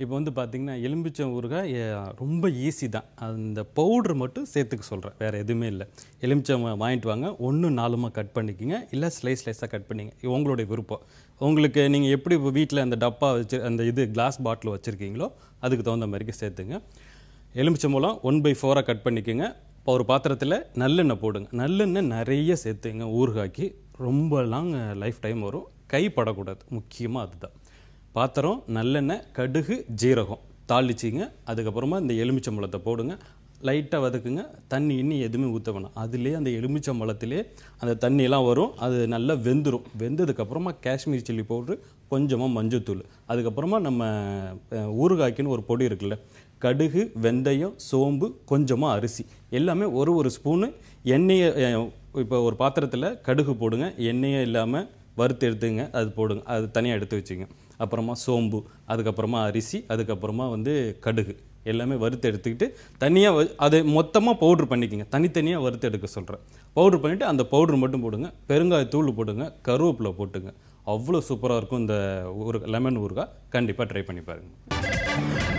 இப்போ வந்து பார்த்தீங்கன்னா எலும்பிச்சம் ஊறுகாய் ரொம்ப ஈஸி தான். அந்த பவுடர் மட்டும் சேர்த்துக்க சொல்கிறேன், வேறு எதுவுமே இல்லை. எலுமிச்சம் வாங்கிட்டு வாங்க, 1-4 கட் பண்ணிக்கோங்க, இல்லை ஸ்லைஸாக கட் பண்ணிங்க, உங்களுடைய விருப்பம். உங்களுக்கு நீங்கள் எப்படி இப்போ வீட்டில் அந்த டப்பா வச்சு அந்த கிளாஸ் பாட்டில் வச்சுருக்கீங்களோ அதுக்கு தகுந்த மாதிரிக்கு சேர்த்துங்க. எலுமிச்சம்பழம் 1/4 கட் பண்ணிக்கோங்க. இப்போ ஒரு பாத்திரத்தில் நல்லெண்ணெய் போடுங்க. நல்லெண்ணெய் நிறைய சேர்த்துங்க. ஊறுகாய்க்கு ரொம்ப லாங் லைஃப் டைம் வரும், கைப்படக்கூடாது, முக்கியமாக அதுதான். பாத்திரம், நல்லெண்ணெய், கடுகு, ஜீரகம் தாளிச்சிங்க. அதுக்கப்புறமா இந்த எலுமிச்சம்பழத்தை போடுங்க, லைட்டாக வதக்குங்க. தண்ணி இன்னும் எதுவுமே ஊற்ற வேணாம், அதுலேயே அந்த எலுமிச்சம்பழத்திலே அந்த தண்ணியெல்லாம் வரும், அது நல்லா வெந்துடும். வெந்ததுக்கப்புறமா காஷ்மீர் சில்லி பவுட்ரு, கொஞ்சமாக மஞ்சத்தூள், அதுக்கப்புறமா நம்ம ஊறுகாய்க்குன்னு ஒரு பொடி இருக்குல்ல, கடுகு, வெந்தயம், சோம்பு, கொஞ்சமாக அரிசி, எல்லாமே ஒரு ஸ்பூனு எண்ணெயை. இப்போ ஒரு பாத்திரத்தில் கடுகு போடுங்க, எண்ணெயே இல்லாமல் வறுத்து எடுத்துங்க, அது போடுங்க, அது தனியாக எடுத்து வச்சுங்க. அப்புறமா சோம்பு, அதுக்கப்புறமா அரிசி, அதுக்கப்புறமா கடுகு எல்லாமே வறுத்து எடுத்துக்கிட்டு தனியாக அது மொத்தமாக பவுட்ரு பண்ணிக்கோங்க. தனித்தனியாக வறுத்து எடுக்க சொல்கிறேன். பவுட்ரு பண்ணிவிட்டு அந்த பவுட்ரு மட்டும் போடுங்க. பெருங்காயத்தூள் போடுங்க, கருவேப்பிலை போட்டுங்க. அவ்வளோ சூப்பராக இருக்கும் இந்த லெமன் ஊறுகாய். கண்டிப்பாக ட்ரை பண்ணி பாருங்கள்.